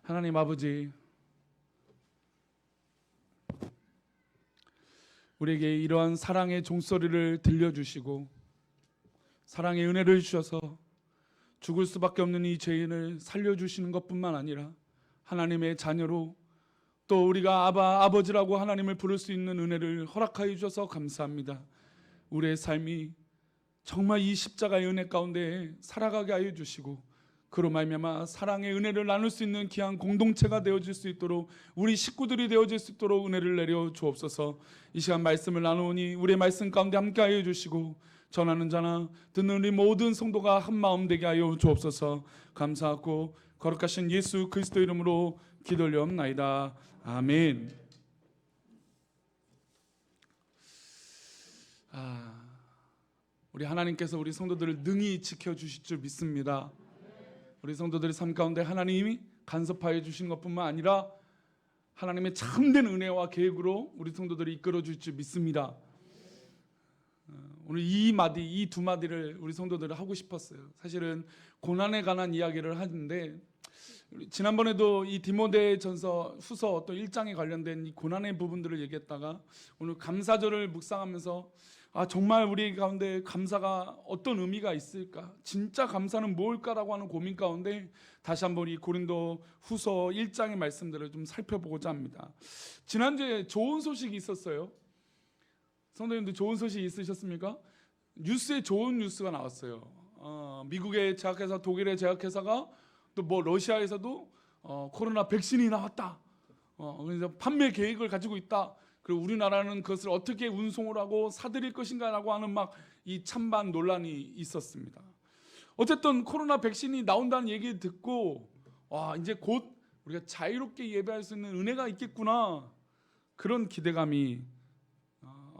하나님 아버지, 우리에게 이러한 사랑의 종소리를 들려주시고 사랑의 은혜를 주셔서 죽을 수밖에 없는 이 죄인을 살려주시는 것뿐만 아니라 하나님의 자녀로 또 우리가 아버지라고 하나님을 부를 수 있는 은혜를 허락하여 주셔서 감사합니다. 우리의 삶이 정말 이 십자가의 은혜 가운데 살아가게 하여 주시고 그로 말미암아 사랑의 은혜를 나눌 수 있는 귀한 공동체가 되어질 수 있도록, 우리 식구들이 되어질 수 있도록 은혜를 내려 주옵소서. 이 시간 말씀을 나누오니 우리의 말씀 가운데 함께 하여 주시고 전하는 자나 듣는 우리 모든 성도가 한 마음 되게 하여 주옵소서. 감사하고 거룩하신 예수 그리스도 이름으로 기도 올려옵나이다. 아멘. 우리 하나님께서 우리 성도들을 능히 지켜주실 줄 믿습니다. 우리 성도들의 삶 가운데 하나님이 간섭하여 주신 것뿐만 아니라 하나님의 참된 은혜와 계획으로 우리 성도들이 이끌어 주실 줄 믿습니다. 오늘 이 두 마디를 우리 성도들을 하고 싶었어요. 사실은 고난에 관한 이야기를 하는데 지난번에도 이 디모데전서 후서 또 1장에 관련된 이 고난의 부분들을 얘기했다가 오늘 감사절을 묵상하면서 정말 우리 가운데 감사가 어떤 의미가 있을까? 진짜 감사는 뭘까라고 하는 고민 가운데 다시 한번 이 고린도 후서 1장의 말씀들을 좀 살펴보고자 합니다. 지난주에 좋은 소식이 있었어요. 성도님들 좋은 소식 있으셨습니까? 뉴스에 좋은 뉴스가 나왔어요. 미국의 제약회사, 독일의 제약회사가 또 뭐 러시아에서도 코로나 백신이 나왔다. 그래서 판매 계획을 가지고 있다. 그리고 우리나라는 그것을 어떻게 운송을 하고 사들일 것인가라고 하는 막 이 찬반 논란이 있었습니다. 어쨌든 코로나 백신이 나온다는 얘기 듣고 이제 곧 우리가 자유롭게 예배할 수 있는 은혜가 있겠구나, 그런 기대감이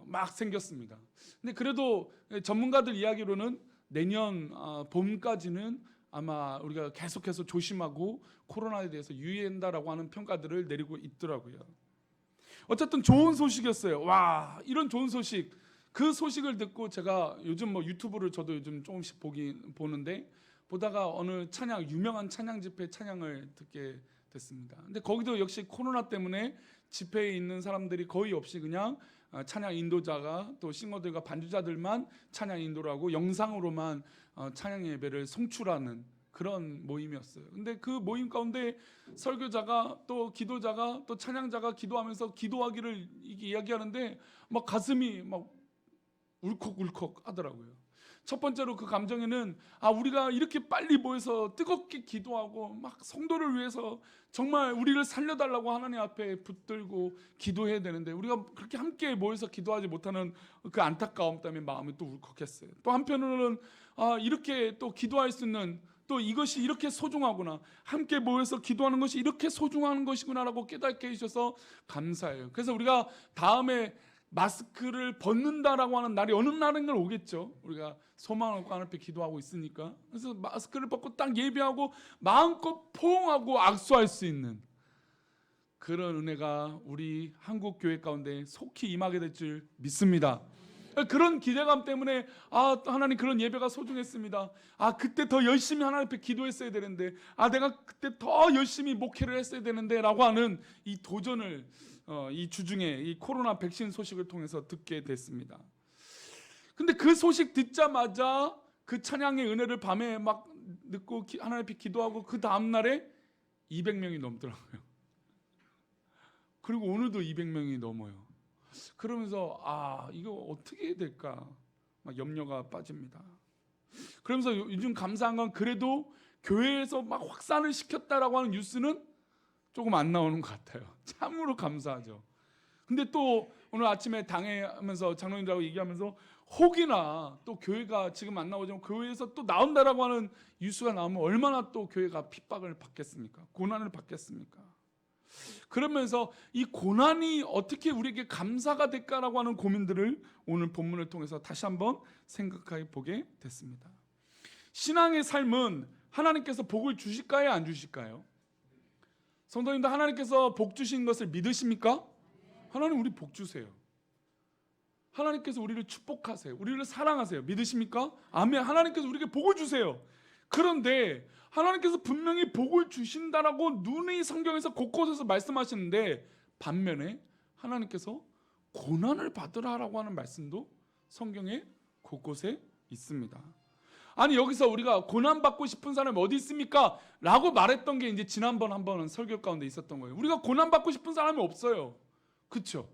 막 생겼습니다. 근데 그래도 전문가들 이야기로는 내년 봄까지는 아마 우리가 계속해서 조심하고 코로나에 대해서 유의한다라고 하는 평가들을 내리고 있더라고요. 어쨌든 좋은 소식이었어요. 이런 좋은 소식, 그 소식을 듣고 제가 요즘 뭐 유튜브를 저도 요즘 조금씩 보는데 보다가 어느 유명한 찬양 집회 찬양을 듣게 됐습니다. 근데 거기도 역시 코로나 때문에 집회에 있는 사람들이 거의 없이 그냥 찬양 인도자가 또 싱어들과 반주자들만 찬양 인도를 하고 영상으로만 찬양 예배를 송출하는 그런 모임이었어요. 근데 그 모임 가운데 설교자가 또 기도자가 또 찬양자가 기도하면서 기도하기를 이야기하는데 막 가슴이 막 울컥울컥 하더라고요. 첫 번째로 그 감정에는 우리가 이렇게 빨리 모여서 뜨겁게 기도하고 막 성도를 위해서 정말 우리를 살려달라고 하나님 앞에 붙들고 기도해야 되는데 우리가 그렇게 함께 모여서 기도하지 못하는 그 안타까움 때문에 마음이 또 울컥했어요. 또 한편으로는 이렇게 또 기도할 수 있는, 또 이것이 이렇게 소중하구나, 함께 모여서 기도하는 것이 이렇게 소중한 것이구나라고 깨닫게 해주셔서 감사해요. 그래서 우리가 다음에 마스크를 벗는다라고 하는 날이 어느 날인 걸 오겠죠. 우리가 소망을 하나님 앞에 기도하고 있으니까. 그래서 마스크를 벗고 딱 예배하고 마음껏 포옹하고 악수할 수 있는 그런 은혜가 우리 한국 교회 가운데 속히 임하게 될 줄 믿습니다. 그런 기대감 때문에 하나님 그런 예배가 소중했습니다. 그때 더 열심히 하나님 앞에 기도했어야 되는데, 내가 그때 더 열심히 목회를 했어야 되는데 라고 하는 이 도전을 이 주중에 이 코로나 백신 소식을 통해서 듣게 됐습니다. 근데 그 소식 듣자마자 그 찬양의 은혜를 밤에 막 듣고 하나님 앞에 기도하고 그 다음날에 200명이 넘더라고요. 그리고 오늘도 200명이 넘어요. 그러면서 이거 어떻게 해야 될까 막 염려가 빠집니다. 그러면서 요즘 감사한 건 그래도 교회에서 막 확산을 시켰다라고 하는 뉴스는 조금 안 나오는 것 같아요. 참으로 감사하죠. 근데 또 오늘 아침에 당회하면서 장로님들하고 얘기하면서 혹이나 또 교회가 지금 안 나오지만 교회에서 또 나온다라고 하는 뉴스가 나오면 얼마나 또 교회가 핍박을 받겠습니까? 고난을 받겠습니까? 그러면서 이 고난이 어떻게 우리에게 감사가 될까라고 하는 고민들을 오늘 본문을 통해서 다시 한번 생각해 보게 됐습니다. 신앙의 삶은 하나님께서 복을 주실까요, 안 주실까요? 성도님들, 하나님께서 복 주신 것을 믿으십니까? 하나님 우리 복 주세요. 하나님께서 우리를 축복하세요. 우리를 사랑하세요. 믿으십니까? 아멘. 하나님께서 우리에게 복을 주세요. 그런데 하나님께서 분명히 복을 주신다라고 눈이 성경에서 곳곳에서 말씀하시는데, 반면에 하나님께서 고난을 받으라라고 하는 말씀도 성경에 곳곳에 있습니다. 아니, 여기서 우리가 고난 받고 싶은 사람이 어디 있습니까? 라고 말했던 게 이제 지난번 한번 설교 가운데 있었던 거예요. 우리가 고난 받고 싶은 사람이 없어요. 그렇죠?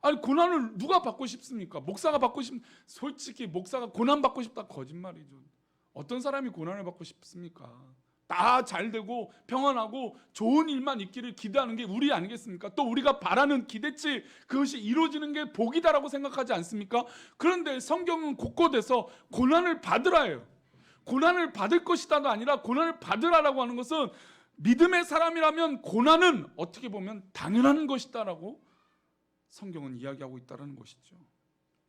아니, 고난을 누가 받고 싶습니까? 목사가 받고 솔직히 목사가 고난 받고 싶다 거짓말이죠. 어떤 사람이 고난을 받고 싶습니까? 다 잘되고 평안하고 좋은 일만 있기를 기대하는 게 우리 아니겠습니까? 또 우리가 바라는 기대치, 그것이 이루어지는 게 복이다라고 생각하지 않습니까? 그런데 성경은 곳곳에서 고난을 받으라예요. 고난을 받을 것이다가 아니라 고난을 받으라라고 하는 것은, 믿음의 사람이라면 고난은 어떻게 보면 당연한 것이다라고 성경은 이야기하고 있다는 것이죠.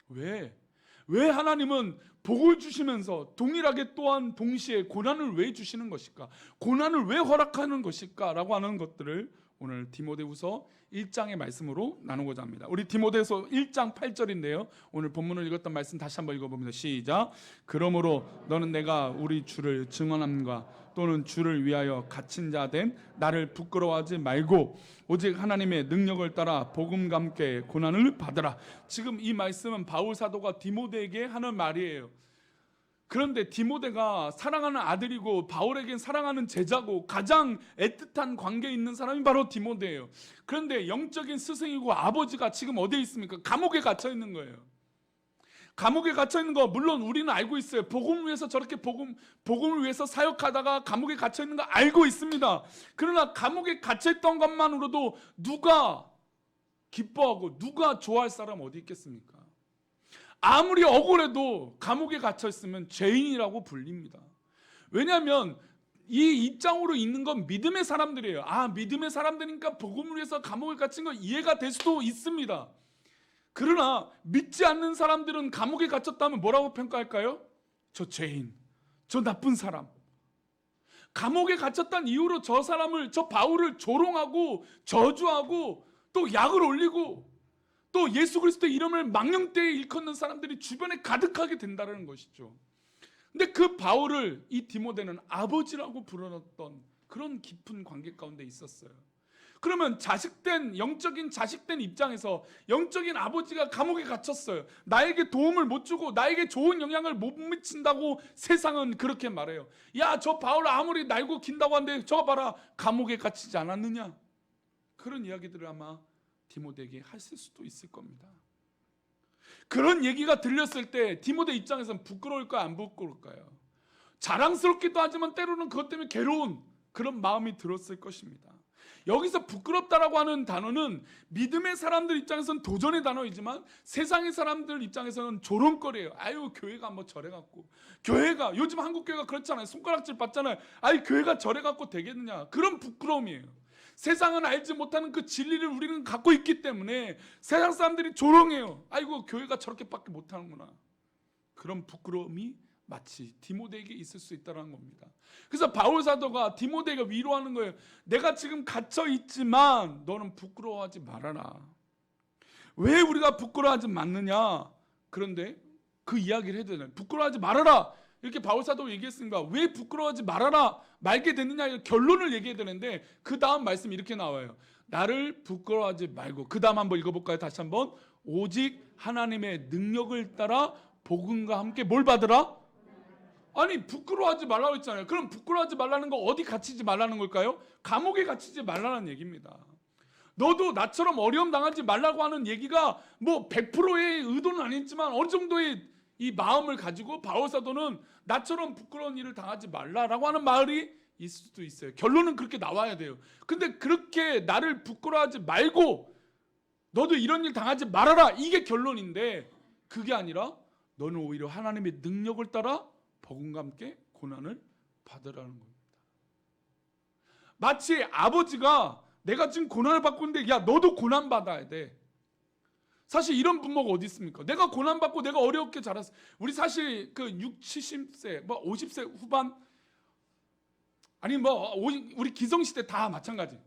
왜 하나님은 복을 주시면서 동일하게 또한 동시에 고난을 왜 주시는 것일까? 고난을 왜 허락하는 것일까? 라고 하는 것들을 오늘 디모데후서 1장의 말씀으로 나누고자 합니다. 우리 디모데후서 1장 8절인데요. 오늘 본문을 읽었던 말씀 다시 한번 읽어봅니다. 시작. 그러므로 너는 내가 우리 주를 증언함과 또는 주를 위하여 갇힌 자 된 나를 부끄러워하지 말고 오직 하나님의 능력을 따라 복음과 함께 고난을 받으라. 지금 이 말씀은 바울 사도가 디모데에게 하는 말이에요. 그런데 디모데가 사랑하는 아들이고 바울에겐 사랑하는 제자고 가장 애틋한 관계에 있는 사람이 바로 디모데예요. 그런데 영적인 스승이고 아버지가 지금 어디에 있습니까? 감옥에 갇혀 있는 거예요. 감옥에 갇혀 있는 거 물론 우리는 알고 있어요. 복음을 위해서 저렇게 복음을 위해서 사역하다가 감옥에 갇혀 있는 거 알고 있습니다. 그러나 감옥에 갇혀 있던 것만으로도 누가 기뻐하고 누가 좋아할 사람 어디 있겠습니까? 아무리 억울해도 감옥에 갇혀 있으면 죄인이라고 불립니다. 왜냐하면 이 입장으로 있는 건 믿음의 사람들이에요. 믿음의 사람들이니까 복음을 위해서 감옥에 갇힌 거 이해가 될 수도 있습니다. 그러나 믿지 않는 사람들은 감옥에 갇혔다면 뭐라고 평가할까요? 저 죄인, 저 나쁜 사람. 감옥에 갇혔다는 이유로 저 바울을 조롱하고 저주하고 또 약을 올리고 또 예수 그리스도의 이름을 망령되이 일컫는 사람들이 주변에 가득하게 된다는 것이죠. 근데 그 바울을 이 디모데는 아버지라고 불렀던 그런 깊은 관계 가운데 있었어요. 그러면 영적인 자식된 입장에서 영적인 아버지가 감옥에 갇혔어요. 나에게 도움을 못 주고 나에게 좋은 영향을 못 미친다고 세상은 그렇게 말해요. 야, 저 바울 아무리 날고 긴다고 하는데 저거 봐라, 감옥에 갇히지 않았느냐? 그런 이야기들을 아마 디모데에게 하실 수도 있을 겁니다. 그런 얘기가 들렸을 때 디모데 입장에서는 부끄러울까요? 안 부끄러울까요? 자랑스럽기도 하지만 때로는 그것 때문에 괴로운 그런 마음이 들었을 것입니다. 여기서 부끄럽다라고 하는 단어는 믿음의 사람들 입장에서는 도전의 단어이지만 세상의 사람들 입장에서는 조롱거리예요. 아유, 교회가 뭐 저래갖고, 교회가 요즘 한국 교회가 그렇잖아요. 손가락질 받잖아요. 아유, 교회가 저래갖고 되겠느냐, 그런 부끄러움이에요. 세상은 알지 못하는 그 진리를 우리는 갖고 있기 때문에 세상 사람들이 조롱해요. 아이고, 교회가 저렇게밖에 못하는구나. 그런 부끄러움이 마치 디모데에게 있을 수 있다는 겁니다. 그래서 바울 사도가 디모데가 위로하는 거예요. 내가 지금 갇혀 있지만 너는 부끄러워하지 말아라. 왜 우리가 부끄러워하지 않느냐? 그런데 그 이야기를 해야 되잖아요. 부끄러워하지 말아라, 이렇게 바울 사도가 얘기했으니까 왜 부끄러워하지 말아라 말게 됐느냐, 결론을 얘기해야 되는데 그 다음 말씀이 이렇게 나와요. 나를 부끄러워하지 말고, 그 다음 한번 읽어볼까요? 다시 한번. 오직 하나님의 능력을 따라 복음과 함께 뭘 받으라? 아니, 부끄러워하지 말라고 했잖아요. 그럼 부끄러워하지 말라는 거 어디 갇히지 말라는 걸까요? 감옥에 갇히지 말라는 얘기입니다. 너도 나처럼 어려움 당하지 말라고 하는 얘기가 뭐 100%의 의도는 아니지만 어느 정도의 이 마음을 가지고 바울 사도는 나처럼 부끄러운 일을 당하지 말라라고 하는 말이 있을 수도 있어요. 결론은 그렇게 나와야 돼요. 근데 그렇게 나를 부끄러워하지 말고 너도 이런 일 당하지 말아라, 이게 결론인데 그게 아니라 너는 오히려 하나님의 능력을 따라 복음과 함께 고난을 받으라는 겁니다. 마치 아버지가 내가 지금 고난을 받고 있는데 야, 너도 고난 받아야 돼. 사실 이런 부모가 어디 있습니까? 내가 고난 받고 내가 어렵게 자랐어. 우리 사실 그 60, 70세, 뭐 50세 후반, 아니 뭐 우리 기성시대 다 마찬가지.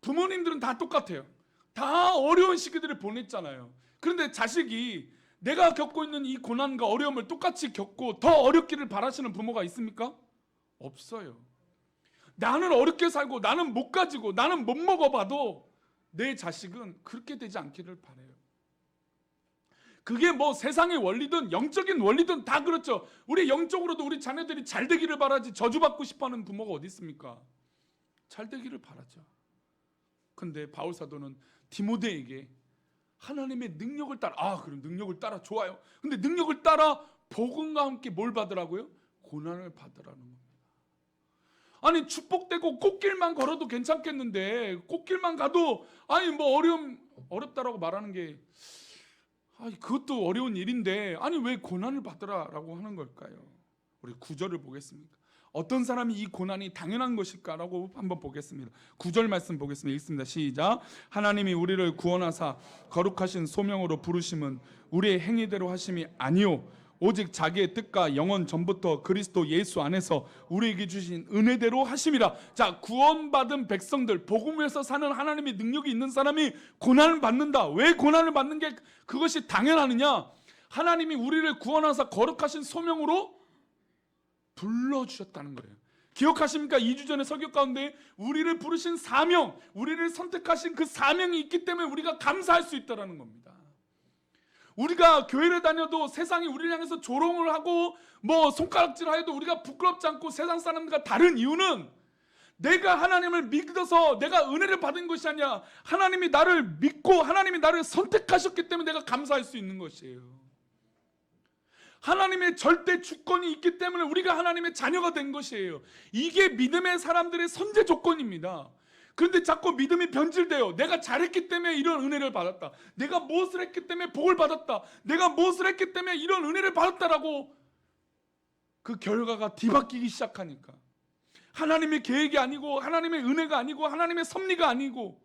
부모님들은 다 똑같아요. 다 어려운 시기들을 보냈잖아요. 그런데 자식이 내가 겪고 있는 이 고난과 어려움을 똑같이 겪고 더 어렵기를 바라시는 부모가 있습니까? 없어요. 나는 어렵게 살고 나는 못 가지고 나는 못 먹어봐도 내 자식은 그렇게 되지 않기를 바라요. 그게 뭐 세상의 원리든 영적인 원리든 다 그렇죠. 우리 영적으로도 우리 자녀들이 잘 되기를 바라지 저주받고 싶어하는 부모가 어디 있습니까? 잘 되기를 바라죠. 근데 바울 사도는 디모데에게 하나님의 능력을 따라, 그럼 능력을 따라 좋아요. 근데 능력을 따라 복음과 함께 뭘 받으라고요? 고난을 받으라는 겁니다. 아니 축복되고 꽃길만 걸어도 괜찮겠는데 꽃길만 가도 아니 뭐 어렵다라고 말하는 게 그것도 어려운 일인데 아니 왜 고난을 받으라라고 하는 걸까요? 우리 9절을 보겠습니다. 어떤 사람이 이 고난이 당연한 것일까라고 한번 보겠습니다. 9절 말씀 보겠습니다. 읽습니다. 시작. 하나님이 우리를 구원하사 거룩하신 소명으로 부르심은 우리의 행위대로 하심이 아니요 오직 자기의 뜻과 영원 전부터 그리스도 예수 안에서 우리에게 주신 은혜대로 하심이라. 자, 구원받은 백성들, 복음에서 사는 하나님의 능력이 있는 사람이 고난을 받는다. 왜 고난을 받는 게 그것이 당연하느냐? 하나님이 우리를 구원하사 거룩하신 소명으로 불러주셨다는 거예요. 기억하십니까? 2주 전에 설교 가운데 우리를 부르신 사명, 우리를 선택하신 그 사명이 있기 때문에 우리가 감사할 수 있다는 겁니다. 우리가 교회를 다녀도 세상이 우리를 향해서 조롱을 하고 뭐 손가락질 해도 우리가 부끄럽지 않고 세상 사람들과 다른 이유는 내가 하나님을 믿어서 내가 은혜를 받은 것이 아니라 하나님이 나를 믿고 하나님이 나를 선택하셨기 때문에 내가 감사할 수 있는 것이에요. 하나님의 절대 주권이 있기 때문에 우리가 하나님의 자녀가 된 것이에요. 이게 믿음의 사람들의 선제 조건입니다. 그런데 자꾸 믿음이 변질돼요. 내가 잘했기 때문에 이런 은혜를 받았다. 내가 무엇을 했기 때문에 복을 받았다. 내가 무엇을 했기 때문에 이런 은혜를 받았다라고 그 결과가 뒤바뀌기 시작하니까 하나님의 계획이 아니고 하나님의 은혜가 아니고 하나님의 섭리가 아니고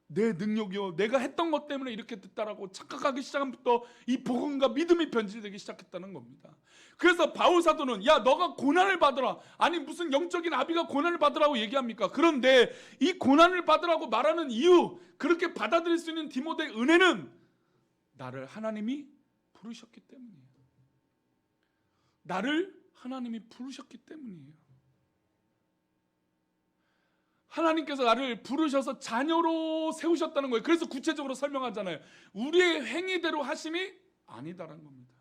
내 능력이요 내가 했던 것 때문에 이렇게 됐다라고 착각하기 시작함부터 이 복음과 믿음이 변질되기 시작했다는 겁니다. 그래서 바울 사도는 야 너가 고난을 받으라. 아니 무슨 영적인 아비가 고난을 받으라고 얘기합니까? 그런데 이 고난을 받으라고 말하는 이유, 그렇게 받아들일 수 있는 디모데의 은혜는 나를 하나님이 부르셨기 때문이에요. 나를 하나님이 부르셨기 때문이에요. 하나님께서 나를 부르셔서 자녀로 세우셨다는 거예요. 그래서 구체적으로 설명하잖아요. 우리의 행위대로 하심이 아니다라는 겁니다.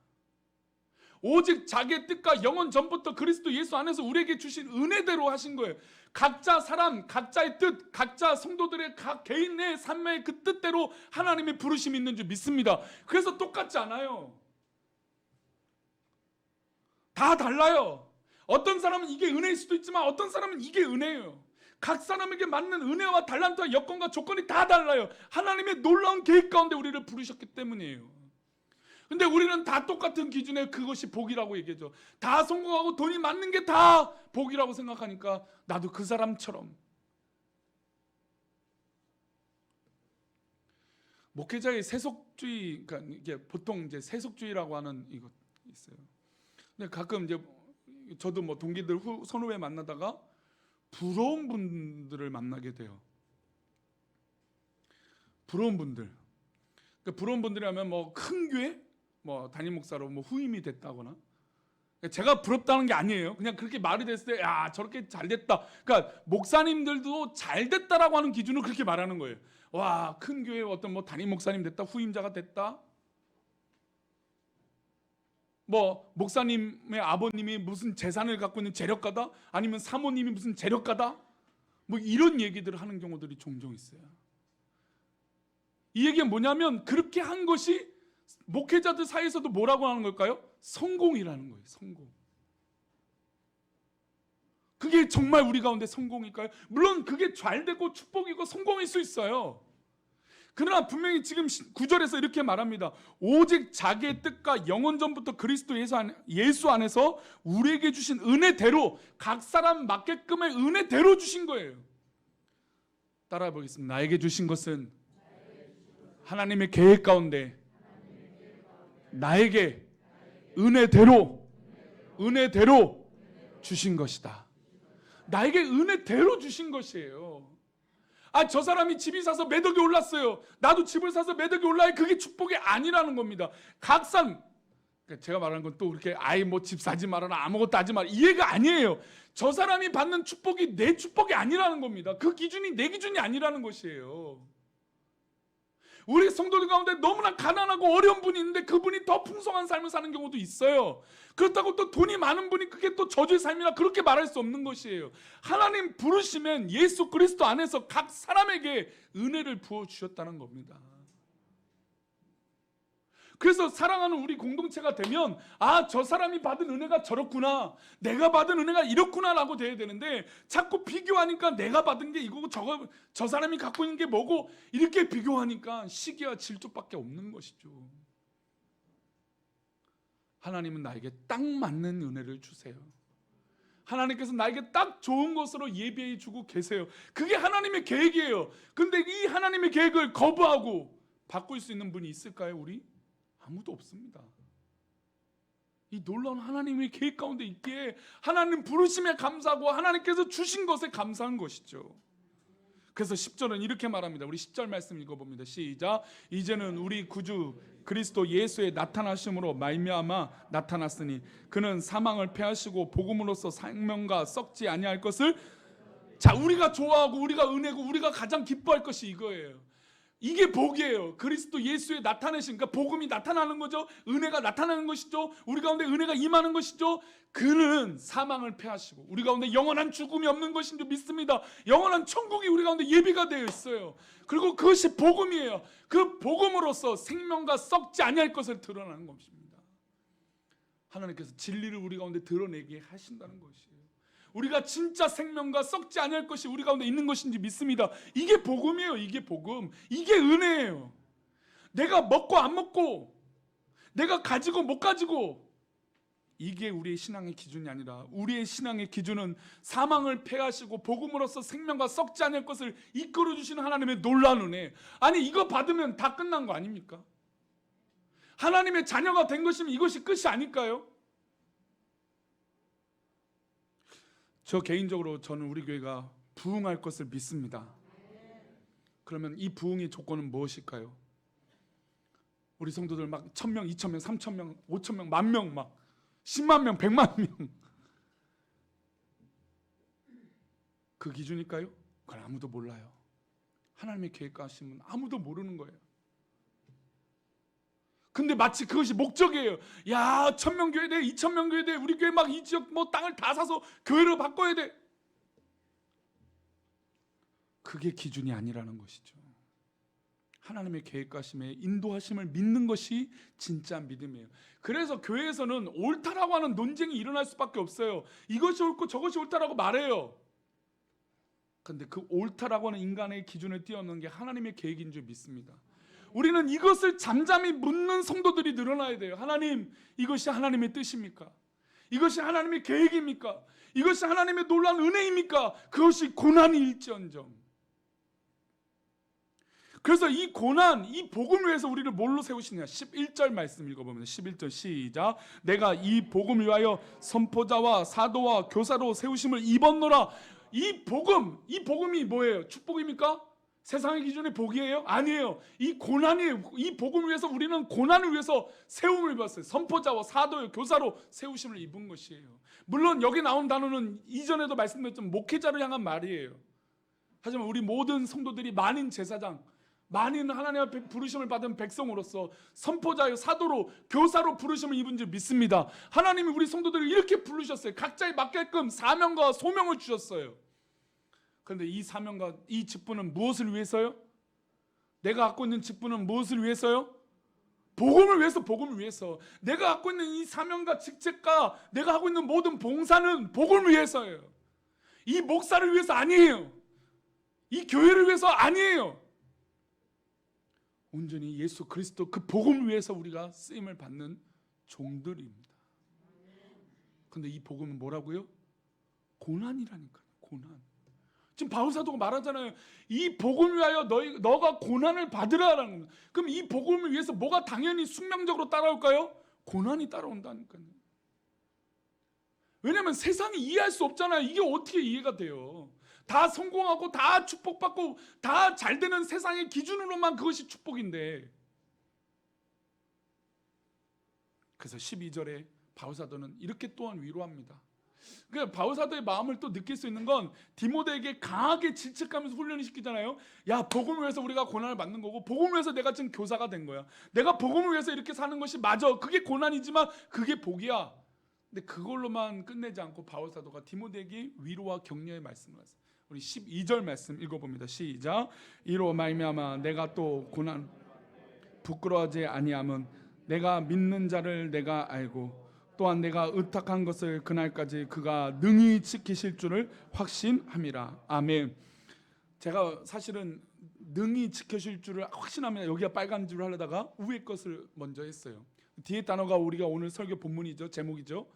오직 자기의 뜻과 영원 전부터 그리스도 예수 안에서 우리에게 주신 은혜대로 하신 거예요. 각자 사람, 각자의 뜻, 각자 성도들의 각 개인의 삶의 그 뜻대로 하나님의 부르심이 있는 줄 믿습니다. 그래서 똑같지 않아요. 다 달라요. 어떤 사람은 이게 은혜일 수도 있지만 어떤 사람은 이게 은혜예요. 각 사람에게 맞는 은혜와 달란트와 여건과 조건이 다 달라요. 하나님의 놀라운 계획 가운데 우리를 부르셨기 때문이에요. 근데 우리는 다 똑같은 기준에 그것이 복이라고 얘기하죠. 다 성공하고 돈이 많는 게 다 복이라고 생각하니까 나도 그 사람처럼. 목회자의 세속주의, 그러니까 이게 보통 이제 세속주의라고 하는 이거 있어요. 근데 가끔 이제 저도 뭐 동기들 선후배 만나다가 부러운 분들을 만나게 돼요. 부러운 분들. 그러니까 부러운 분들이라면 뭐 큰 교회, 뭐 담임 목사로 뭐 후임이 됐다거나. 제가 부럽다는 게 아니에요. 그냥 그렇게 말이 됐을 때, 야 저렇게 잘 됐다. 그러니까 목사님들도 잘 됐다라고 하는 기준을 그렇게 말하는 거예요. 와, 큰 교회 어떤 뭐 담임 목사님 됐다, 후임자가 됐다. 뭐 목사님의 아버님이 무슨 재산을 갖고 있는 재력가다, 아니면 사모님이 무슨 재력가다, 뭐 이런 얘기들을 하는 경우들이 종종 있어요. 이 얘기는 뭐냐면 그렇게 한 것이 목회자들 사이에서도 뭐라고 하는 걸까요? 성공이라는 거예요. 성공. 그게 정말 우리 가운데 성공일까요? 물론 그게 잘되고 축복이고 성공일 수 있어요. 그러나 분명히 지금 9절에서 이렇게 말합니다. 오직 자기의 뜻과 영원 전부터 그리스도 예수 안에서 우리에게 주신 은혜대로, 각 사람 맞게끔의 은혜대로 주신 거예요. 따라해 보겠습니다. 나에게 주신 것은 하나님의 계획 가운데 나에게 은혜대로 주신 것이다. 나에게 은혜대로 주신 것이에요. 아, 저 사람이 집이 사서 매덕이 올랐어요. 나도 집을 사서 매덕이 올라야 그게 축복이 아니라는 겁니다. 각 사람, 그러니까 제가 말하는 건 또 그렇게 아예 뭐 집 사지 말아라 아무것도 하지 마라 이해가 아니에요. 저 사람이 받는 축복이 내 축복이 아니라는 겁니다. 그 기준이 내 기준이 아니라는 것이에요. 우리 성도들 가운데 너무나 가난하고 어려운 분이 있는데 그분이 더 풍성한 삶을 사는 경우도 있어요. 그렇다고 또 돈이 많은 분이 그게 또 저주의 삶이라 그렇게 말할 수 없는 것이에요. 하나님 부르시면 예수 그리스도 안에서 각 사람에게 은혜를 부어주셨다는 겁니다. 그래서 사랑하는 우리 공동체가 되면 아, 저 사람이 받은 은혜가 저렇구나, 내가 받은 은혜가 이렇구나 라고 돼야 되는데 자꾸 비교하니까 내가 받은 게 이거고 저 사람이 갖고 있는 게 뭐고 이렇게 비교하니까 시기와 질투밖에 없는 것이죠. 하나님은 나에게 딱 맞는 은혜를 주세요. 하나님께서 나에게 딱 좋은 것으로 예비해 주고 계세요. 그게 하나님의 계획이에요. 근데 이 하나님의 계획을 거부하고 바꿀 수 있는 분이 있을까요? 우리? 아무도 없습니다. 이 놀라운 하나님의 계획 가운데 있기에 하나님 부르심에 감사하고 하나님께서 주신 것에 감사한 것이죠. 그래서 10절은 이렇게 말합니다. 우리 10절 말씀 읽어봅니다. 시작. 이제는 우리 구주 그리스도 예수의 나타나심으로 말미암아 나타났으니 그는 사망을 패하시고 복음으로써 생명과 썩지 아니할 것을, 자, 우리가 좋아하고 우리가 은혜고 우리가 가장 기뻐할 것이 이거예요. 이게 복이에요. 그리스도 예수의 나타내신, 그러니까 복음이 나타나는 거죠. 은혜가 나타나는 것이죠. 우리 가운데 은혜가 임하는 것이죠. 그는 사망을 패하시고 우리 가운데 영원한 죽음이 없는 것인 줄 믿습니다. 영원한 천국이 우리 가운데 예비가 되어 있어요. 그리고 그것이 복음이에요. 그 복음으로써 생명과 썩지 아니할 것을 드러나는 것입니다. 하나님께서 진리를 우리 가운데 드러내게 하신다는 것이에요. 우리가 진짜 생명과 썩지 않을 것이 우리 가운데 있는 것인지 믿습니다. 이게 복음이에요. 이게 복음. 이게 은혜예요. 내가 먹고 안 먹고, 내가 가지고 못 가지고, 이게 우리의 신앙의 기준이 아니라 우리의 신앙의 기준은 사망을 패하시고 복음으로써 생명과 썩지 않을 것을 이끌어 주시는 하나님의 놀라운 은혜. 아니, 이거 받으면 다 끝난 거 아닙니까? 하나님의 자녀가 된 것이면 이것이 끝이 아닐까요? 저 개인적으로 저는 우리 교회가 부흥할 것을 믿습니다. 그러면 이 부흥의 조건은 무엇일까요? 우리 성도들 막 1000명, 2000명, 3000명, 5000명, 10,000명, 막 10만 명, 100만 명. 그 기준일까요? 그건 아무도 몰라요. 하나님의 계획과 하심은 아무도 모르는 거예요. 근데 마치 그것이 목적이에요. 야, 1000명 교회 돼, 2000명 교회 돼, 우리 교회 막 이 지역 뭐 땅을 다 사서 교회를 바꿔야 돼. 그게 기준이 아니라는 것이죠. 하나님의 계획과 하심에 인도하심을 믿는 것이 진짜 믿음이에요. 그래서 교회에서는 옳다라고 하는 논쟁이 일어날 수밖에 없어요. 이것이 옳고 저것이 옳다라고 말해요. 근데 그 옳다라고 하는 인간의 기준을 뛰어넘는 게 하나님의 계획인 줄 믿습니다. 우리는 이것을 잠잠히 묻는 성도들이 늘어나야 돼요. 하나님, 이것이 하나님의 뜻입니까? 이것이 하나님의 계획입니까? 이것이 하나님의 놀라운 은혜입니까? 그것이 고난이 일지언정. 그래서 이 고난, 이 복음을 위해서 우리를 뭘로 세우시냐? 11절 말씀 읽어보면 11절 시작. 내가 이 복음을 위하여 선포자와 사도와 교사로 세우심을 입었노라. 이 복음이 뭐예요? 축복입니까? 세상의 기준의 복이에요? 아니에요. 이 고난이에요. 이 복음을 위해서 우리는 고난을 위해서 세움을 입었어요. 선포자와 사도요, 교사로 세우심을 입은 것이에요. 물론 여기 나온 단어는 이전에도 말씀드렸지만 목회자를 향한 말이에요. 하지만 우리 모든 성도들이 만인 제사장, 만인 하나님 앞에 부르심을 받은 백성으로서 선포자요, 사도로, 교사로 부르심을 입은 줄 믿습니다. 하나님이 우리 성도들을 이렇게 부르셨어요. 각자에 맞게끔 사명과 소명을 주셨어요. 그런데 이 사명과 이 직분은 무엇을 위해서요? 내가 갖고 있는 직분은 무엇을 위해서요? 복음을 위해서, 복음을 위해서. 내가 갖고 있는 이 사명과 직책과 내가 하고 있는 모든 봉사는 복음을 위해서예요. 이 목사를 위해서 아니에요. 이 교회를 위해서 아니에요. 온전히 예수 그리스도 그 복음을 위해서 우리가 쓰임을 받는 종들입니다. 그런데 이 복음은 뭐라고요? 고난이라니까요. 고난. 지금 바울 사도가 말하잖아요. 이 복음을 위하여 너가 고난을 받으라라는 겁니다. 그럼 이 복음을 위해서 뭐가 당연히 숙명적으로 따라올까요? 고난이 따라온다니까요. 왜냐하면 세상이 이해할 수 없잖아요. 이게 어떻게 이해가 돼요? 다 성공하고 다 축복받고 다 잘되는 세상의 기준으로만 그것이 축복인데, 그래서 12절에 바울사도는 이렇게 또한 위로합니다. 그러니까 바울사도의 마음을 또 느낄 수 있는 건 디모데에게 강하게 질책하면서 훈련을 시키잖아요. 야, 복음을 위해서 우리가 고난을 받는 거고, 복음을 위해서 내가 지금 교사가 된 거야. 내가 복음을 위해서 이렇게 사는 것이 맞아. 그게 고난이지만 그게 복이야. 근데 그걸로만 끝내지 않고 바울사도가 디모데에게 위로와 격려의 말씀을 하세요. 우리 12절 말씀 읽어봅니다. 시작. 이로 말미암아 내가 또 고난 부끄러워하지 아니함은 내가 믿는 자를 내가 알고 또한 내가 의탁한 것을 그날까지 그가 능히 지키실 줄을 확신함이라. 아멘. 제가 사실은 능히 지키실 줄을 확신합니다. 여기가 빨간 줄을 하려다가 위에 것을 먼저 했어요. 뒤에 단어가 우리가 오늘 설교 본문이죠. 제목이죠.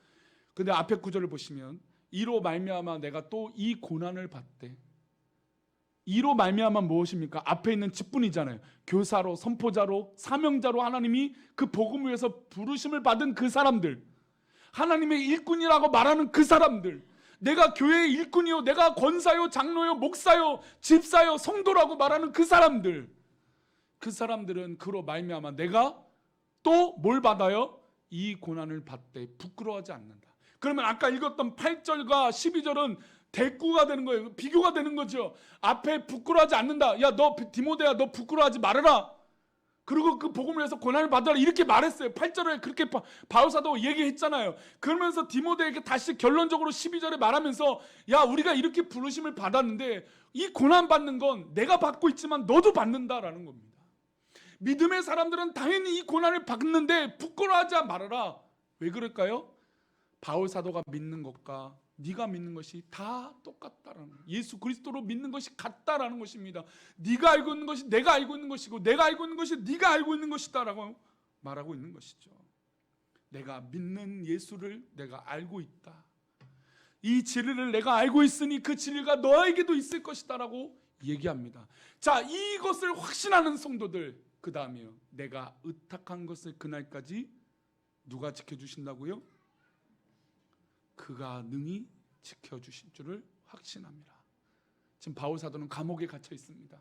근데 앞에 구절을 보시면 이로 말미암아 내가 또 이 고난을 받되, 이로 말미암아 무엇입니까? 앞에 있는 직분이잖아요. 교사로, 선포자로, 사명자로 하나님이 그 복음을 위해서 부르심을 받은 그 사람들, 하나님의 일꾼이라고 말하는 그 사람들, 내가 교회의 일꾼이요, 내가 권사요, 장로요, 목사요, 집사요, 성도라고 말하는 그 사람들, 그 사람들은 그로 말미암아 내가 또 뭘 받아요? 이 고난을 받되 부끄러워하지 않는다. 그러면 아까 읽었던 8절과 12절은 대꾸가 되는 거예요. 비교가 되는 거죠. 앞에 부끄러워하지 않는다. 야, 너 디모데야, 너 부끄러워하지 말아라. 그리고 그 복음을 위해서 고난을 받아라. 이렇게 말했어요. 8절에 그렇게 바울사도 얘기했잖아요. 그러면서 디모데에게 다시 결론적으로 12절에 말하면서 야, 우리가 이렇게 부르심을 받았는데 이 고난 받는 건 내가 받고 있지만 너도 받는다라는 겁니다. 믿음의 사람들은 당연히 이 고난을 받는데 부끄러워하지 말아라. 왜 그럴까요? 바울사도가 믿는 것과 네가 믿는 것이 다 똑같다라는, 예수 그리스도로 믿는 것이 같다라는 것입니다. 네가 알고 있는 것이 내가 알고 있는 것이고 내가 알고 있는 것이 네가 알고 있는 것이다라고 말하고 있는 것이죠. 내가 믿는 예수를 내가 알고 있다. 이 진리를 내가 알고 있으니 그 진리가 너에게도 있을 것이다라고 얘기합니다. 자, 이것을 확신하는 성도들, 그 다음에요. 내가 의탁한 것을 그날까지 누가 지켜주신다고요? 그가 능히 지켜주실 줄을 확신합니다. 지금 바울사도는 감옥에 갇혀 있습니다.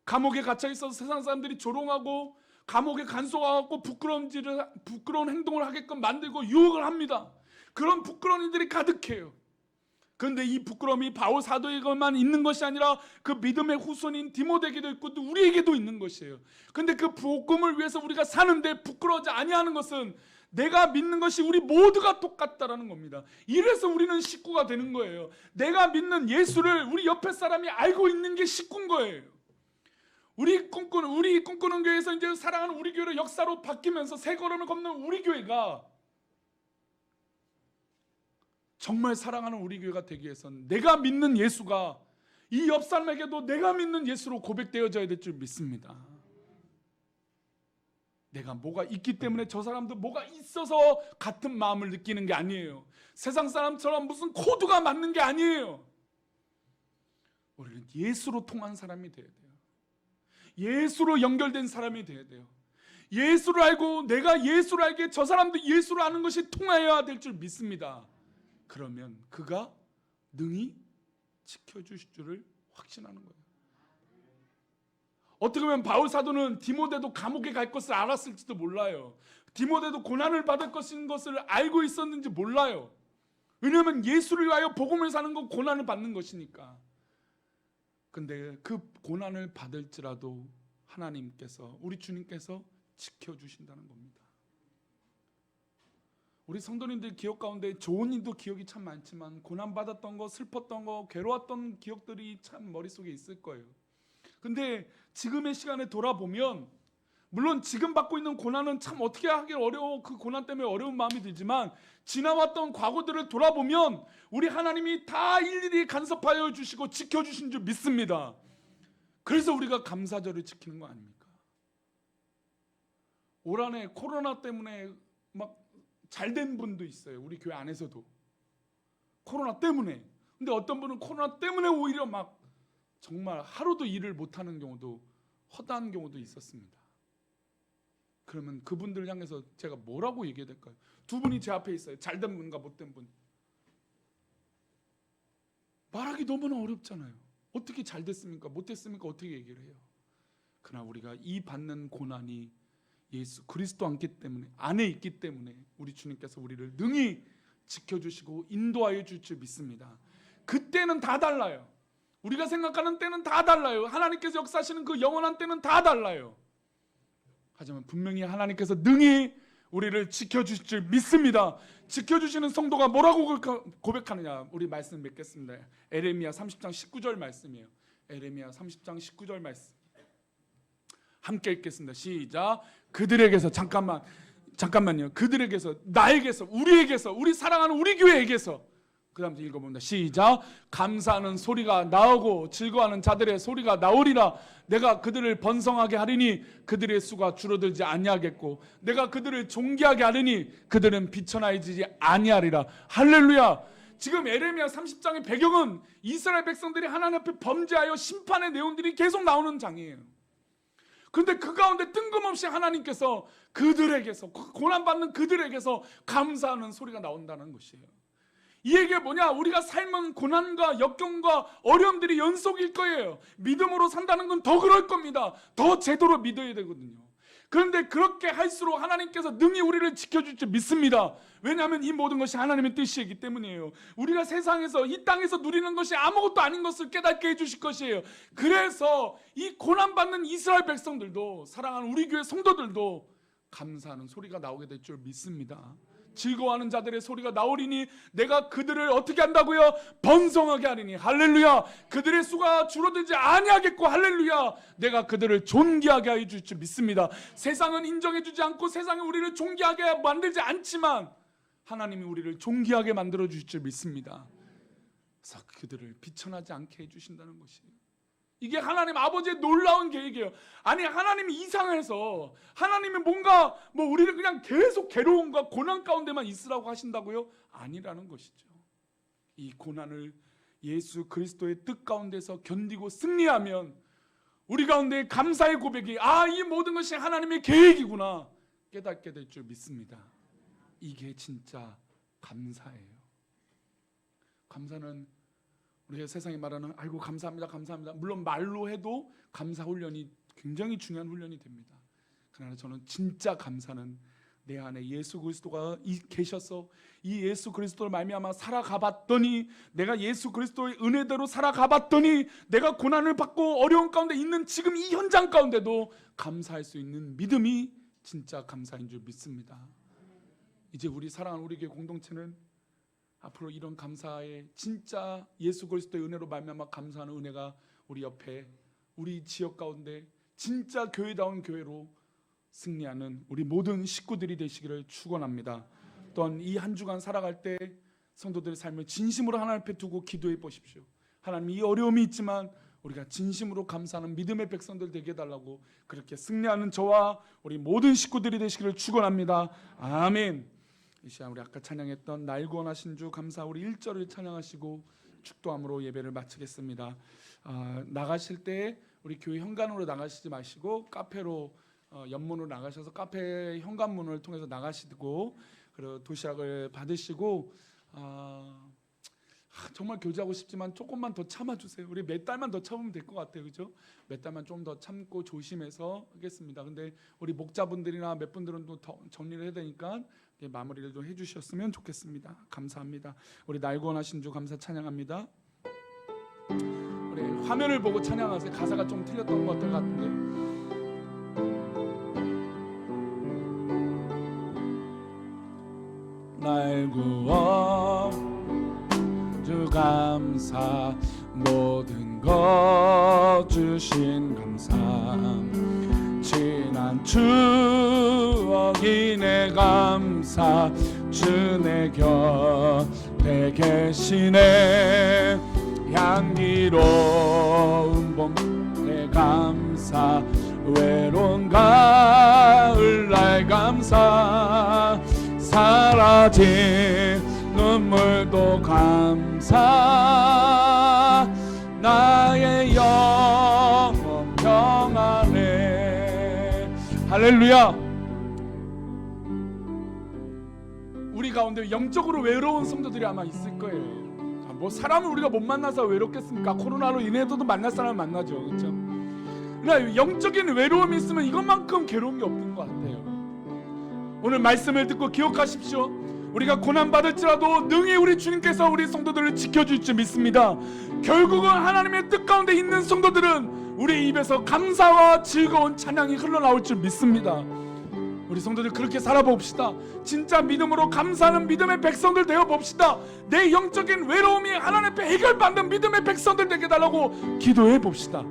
감옥에 갇혀 있어서 세상 사람들이 조롱하고 감옥에 간소화하고 부끄러운 행동을 하게끔 만들고 유혹을 합니다. 그런 부끄러운 일들이 가득해요. 그런데 이 부끄러움이 바울사도에게만 있는 것이 아니라 그 믿음의 후손인 디모데에게도 있고 또 우리에게도 있는 것이에요. 그런데 그 복음을 위해서 우리가 사는데 부끄러워하지 아니하는 것은 내가 믿는 것이 우리 모두가 똑같다라는 겁니다. 이래서 우리는 식구가 되는 거예요. 내가 믿는 예수를 우리 옆에 사람이 알고 있는 게 식구인 거예요. 우리 꿈꾸는 교회에서 이제 사랑하는 우리 교회로 역사로 바뀌면서 새 걸음을 걷는 우리 교회가 정말 사랑하는 우리 교회가 되기 위해서는 내가 믿는 예수가 이 옆 사람에게도 내가 믿는 예수로 고백되어져야 될 줄 믿습니다. 내가 뭐가 있기 때문에 저 사람도 뭐가 있어서 같은 마음을 느끼는 게 아니에요. 세상 사람처럼 무슨 코드가 맞는 게 아니에요. 우리는 예수로 통한 사람이 돼야 돼요. 예수로 연결된 사람이 돼야 돼요. 예수를 알고 내가 예수를 알게 저 사람도 예수를 아는 것이 통하여야 될 줄 믿습니다. 그러면 그가 능히 지켜주실 줄을 확신하는 거예요. 어떻게 보면 바울사도는 디모데도 감옥에 갈 것을 알았을지도 몰라요. 디모데도 고난을 받을 것을 알고 있었는지 몰라요. 왜냐하면 예수를 위하여 복음을 사는 건 고난을 받는 것이니까. 근데 그 고난을 받을지라도 하나님께서, 우리 주님께서 지켜주신다는 겁니다. 우리 성도님들 기억 가운데 좋은 일도 기억이 참 많지만 고난받았던 거, 슬펐던 거, 괴로웠던 기억들이 참 머릿속에 있을 거예요. 근데 지금의 시간에 돌아보면 물론 지금 받고 있는 고난은 참 어떻게 하기 어려워, 그 고난 때문에 어려운 마음이 들지만 지나왔던 과거들을 돌아보면 우리 하나님이 다 일일이 간섭하여 주시고 지켜주신 줄 믿습니다. 그래서 우리가 감사절을 지키는 거 아닙니까? 올 한해 코로나 때문에 막 잘된 분도 있어요. 우리 교회 안에서도 코로나 때문에. 근데 어떤 분은 코로나 때문에 오히려 막 정말 하루도 일을 못하는 경우도, 허다한 경우도 있었습니다. 그러면 그분들 향해서 제가 뭐라고 얘기해야 될까요? 두 분이 제 앞에 있어요. 잘된 분과 못된 분. 말하기 너무나 어렵잖아요. 어떻게 잘됐습니까? 못됐습니까? 어떻게 얘기를 해요? 그러나 우리가 이 받는 고난이 예수 그리스도 안에 있기 때문에 우리 주님께서 우리를 능히 지켜주시고 인도하여 줄 줄 믿습니다. 그때는 다 달라요. 우리가 생각하는 때는 다 달라요. 하나님께서 역사하시는 그 영원한 때는 다 달라요. 하지만 분명히 하나님께서 능히 우리를 지켜주실 줄 믿습니다. 지켜주시는 성도가 뭐라고 고백하느냐, 우리 말씀 맺겠습니다. 에레미야 30장 19절 말씀이에요. 에레미야 30장 19절 말씀 함께 읽겠습니다. 시작. 그들에게서 잠깐만요. 그들에게서, 나에게서, 우리에게서, 우리 사랑하는 우리 교회에게서, 그 다음부터 읽어봅니다. 시작. 감사하는 소리가 나오고 즐거워하는 자들의 소리가 나오리라. 내가 그들을 번성하게 하리니 그들의 수가 줄어들지 아니하겠고, 내가 그들을 존귀하게 하리니 그들은 비천하여지지 아니하리라. 할렐루야. 지금 에레미야 30장의 배경은 이스라엘 백성들이 하나님 앞에 범죄하여 심판의 내용들이 계속 나오는 장이에요. 그런데 그 가운데 뜬금없이 하나님께서 그들에게서, 고난받는 그들에게서 감사하는 소리가 나온다는 것이에요. 이 얘기가 뭐냐? 우리가 삶은 고난과 역경과 어려움들이 연속일 거예요. 믿음으로 산다는 건 더 그럴 겁니다. 더 제대로 믿어야 되거든요. 그런데 그렇게 할수록 하나님께서 능히 우리를 지켜줄 줄 믿습니다. 왜냐하면 이 모든 것이 하나님의 뜻이기 때문이에요. 우리가 세상에서, 이 땅에서 누리는 것이 아무것도 아닌 것을 깨닫게 해주실 것이에요. 그래서 이 고난받는 이스라엘 백성들도, 사랑하는 우리 교회 성도들도 감사하는 소리가 나오게 될 줄 믿습니다. 즐거워하는 자들의 소리가 나오리니 내가 그들을 어떻게 한다고요? 번성하게 하리니. 할렐루야. 그들의 수가 줄어들지 아니하겠고, 할렐루야. 내가 그들을 존귀하게 하여 줄 줄 믿습니다. 세상은 인정해 주지 않고 세상이 우리를 존귀하게 만들지 않지만 하나님이 우리를 존귀하게 만들어 주실 줄 믿습니다. 그래서 그들을 비천하지 않게 해주신다는 것이에요. 이게 하나님 아버지의 놀라운 계획이에요. 아니, 하나님이 이상해서 하나님이 뭔가 우리를 그냥 계속 괴로움과 고난 가운데만 있으라고 하신다고요? 아니라는 것이죠. 이 고난을 예수 그리스도의 뜻 가운데서 견디고 승리하면 우리 가운데 감사의 고백이, 이 모든 것이 하나님의 계획이구나 깨닫게 될 줄 믿습니다. 이게 진짜 감사예요. 감사는 우리가 세상에 말하는 아이고 감사합니다, 감사합니다. 물론 말로 해도 감사 훈련이 굉장히 중요한 훈련이 됩니다. 그러나 저는 진짜 감사는 내 안에 예수 그리스도가 계셔서 이 예수 그리스도를 말미암아 살아가봤더니, 내가 예수 그리스도의 은혜대로 살아가봤더니 내가 고난을 받고 어려운 가운데 있는 지금 이 현장 가운데도 감사할 수 있는 믿음이 진짜 감사인 줄 믿습니다. 이제 우리 사랑하는 우리 교회 공동체는 앞으로 이런 감사에, 진짜 예수 그리스도의 은혜로 말미암아 감사하는 은혜가 우리 옆에, 우리 지역 가운데 진짜 교회다운 교회로 승리하는 우리 모든 식구들이 되시기를 축원합니다. 또한 이 한 주간 살아갈 때 성도들의 삶을 진심으로 하나님 앞에 두고 기도해 보십시오. 하나님, 이 어려움이 있지만 우리가 진심으로 감사하는 믿음의 백성들 되게 해달라고, 그렇게 승리하는 저와 우리 모든 식구들이 되시기를 축원합니다. 아멘. 이 시간 우리 아까 찬양했던 날 구원하신 주 감사, 우리 1절을 찬양하시고 축도함으로 예배를 마치겠습니다. 나가실 때 우리 교회 현관으로 나가시지 마시고 카페로, 옆문으로 나가셔서 카페 현관문을 통해서 나가시고, 그리고 도시락을 받으시고, 정말 교제하고 싶지만 조금만 더 참아주세요. 우리 몇 달만 더 참으면 될 것 같아요, 그죠? 몇 달만 좀 더 참고 조심해서 하겠습니다. 근데 우리 목자분들이나 몇 분들은 또 더 정리를 해야 되니까 마무리를 좀 해주셨으면 좋겠습니다. 감사합니다. 우리 날 구원하신 주 감사 찬양합니다. 우리 화면을 보고 찬양하세요. 가사가 좀 틀렸던 것 같은데. 날 구원 주 감사, 모든 것 주신 감사, 지난 추억이 내 감사, 주 내 곁에 계시네. 향기로운 봄 내 감사, 외로운 가을날 감사, 사라진 눈물도 감사, 나의 영혼 평안해. 할렐루야. 우리 가운데 영적으로 외로운 성도들이 아마 있을 거예요. 사람을 우리가 못 만나서 외롭겠습니까? 코로나로 인해서도 만날 사람을 만나죠, 그렇죠? 영적인 외로움이 있으면 이것만큼 괴로운 게 없는 것 같아요. 오늘 말씀을 듣고 기억하십시오. 우리가 고난받을지라도 능히 우리 주님께서 우리 성도들을 지켜줄 줄 믿습니다. 결국은 하나님의 뜻 가운데 있는 성도들은 우리 입에서 감사와 즐거운 찬양이 흘러나올 줄 믿습니다. 우리 성도들 그렇게 살아봅시다. 진짜 믿음으로 감사하는 믿음의 백성들 되어봅시다. 내 영적인 외로움이 하나님 앞에 해결받는 믿음의 백성들 되게 달라고 기도해봅시다.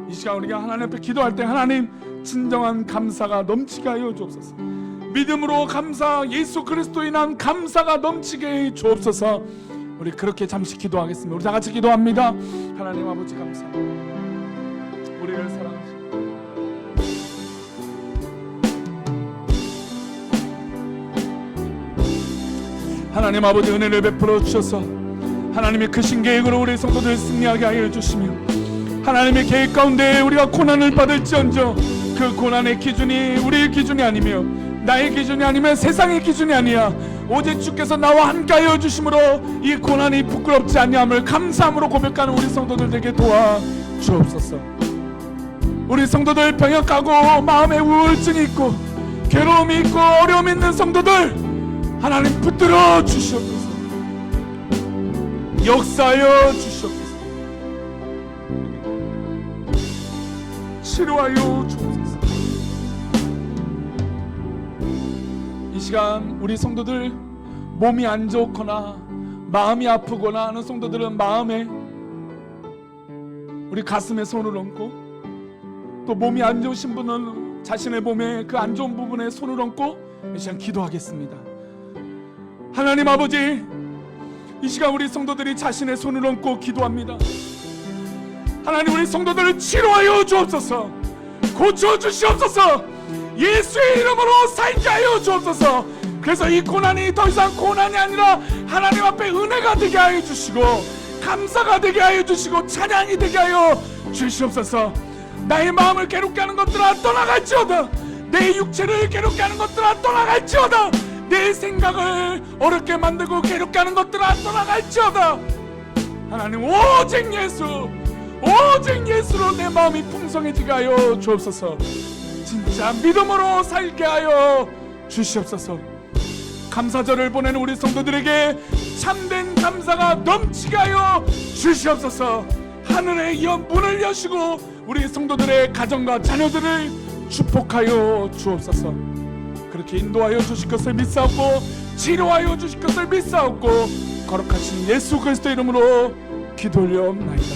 이 시간 우리가 하나님 앞에 기도할 때 하나님 진정한 감사가 넘치게 하여 주옵소서. 믿음으로 감사, 예수 그리스도에 인한 감사가 넘치게 해 주옵소서. 우리 그렇게 잠시 기도하겠습니다. 우리 다 같이 기도합니다. 하나님 아버지 감사합니다. 우리를 사랑하시고 하나님 아버지 은혜를 베풀어 주셔서 하나님의 크신 계획으로 우리 성도들 승리하게 하여 주시며 하나님의 계획 가운데 우리가 고난을 받을지언정 그 고난의 기준이 우리의 기준이 아니며 나의 기준이 아니면 세상의 기준이 아니야. 오직 주께서 나와 함께하여 주심으로 이 고난이 부끄럽지 아니함을 감사함으로 고백하는 우리 성도들 되게 도와 주옵소서. 우리 성도들 병역하고 마음에 우울증이 있고 괴로움이 있고 어려움이 있는 성도들 하나님 붙들어 주시옵소서. 역사하여 주시옵소서. 치료하여 주옵소서. 이 시간 우리 성도들 몸이 안 좋거나 마음이 아프거나 하는 성도들은 마음에 우리 가슴에 손을 얹고 또 몸이 안 좋으신 분은 자신의 몸에 그 안 좋은 부분에 손을 얹고 이 시간 기도하겠습니다. 하나님 아버지 이 시간 우리 성도들이 자신의 손을 얹고 기도합니다. 하나님 우리 성도들을 치료하여 주옵소서. 고쳐주시옵소서. 예수의 이름으로 살게 하여 주옵소서. 그래서 이 고난이 더 이상 고난이 아니라 하나님 앞에 은혜가 되게 하여 주시고 감사가 되게 하여 주시고 찬양이 되게 하여 주시옵소서. 나의 마음을 괴롭게 하는 것들아 떠나갈지어다. 내 육체를 괴롭게 하는 것들아 떠나갈지어다. 내 생각을 어렵게 만들고 괴롭게 하는 것들아 떠나갈지어다. 하나님 오직 예수, 오직 예수로 내 마음이 풍성해지게 하여 주옵소서. 진짜 믿음으로 살게 하여 주시옵소서. 감사절을 보내는 우리 성도들에게 참된 감사가 넘치게 하여 주시옵소서. 하늘의 문을 여시고 우리 성도들의 가정과 자녀들을 축복하여 주옵소서. 그렇게 인도하여 주실 것을 믿사옵고 치료하여 주실 것을 믿사옵고 거룩하신 예수 그리스도 이름으로 기도 올려옵나이다.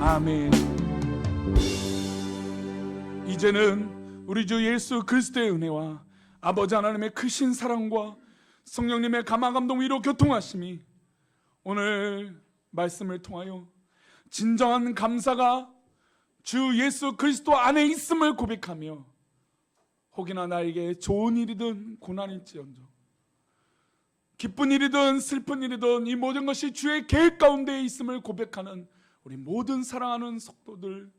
아멘. 이제는 우리 주 예수 그리스도의 은혜와 아버지 하나님의 크신 사랑과 성령님의 감화 감동 위로 교통하심이 오늘 말씀을 통하여 진정한 감사가 주 예수 그리스도 안에 있음을 고백하며 혹이나 나에게 좋은 일이든 고난일지언정 기쁜 일이든 슬픈 일이든 이 모든 것이 주의 계획 가운데 있음을 고백하는 우리 모든 사랑하는 성도들,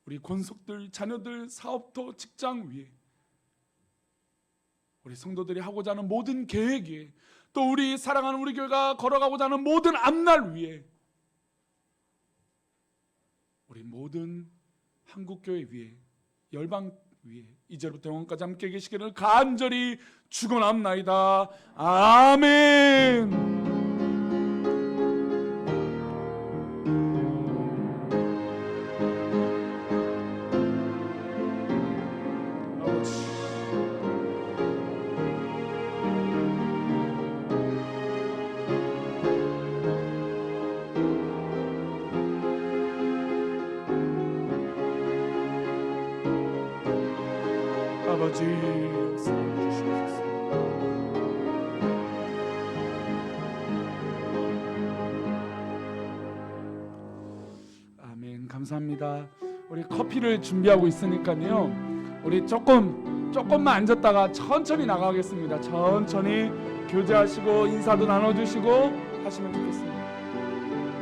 우리 권속들, 자녀들, 사업터, 직장 위에 우리 성도들이 하고자 하는 모든 계획 위에 또 우리 사랑하는 우리 교회가 걸어가고자 하는 모든 앞날 위에 우리 모든 한국교회 위에 열방 위에 이제부터 영원까지 함께 계시기를 간절히 축원합나이다. 아멘. 아버지 역사해 주시옵소서. 아멘. 감사합니다. 우리 커피를 준비하고 있으니까요. 우리 조금만 앉았다가 천천히 나가겠습니다. 천천히 교제하시고 인사도 나눠주시고 하시면 좋겠습니다.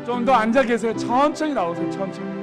좀 더 앉아 계세요. 천천히 나오세요. 천천히.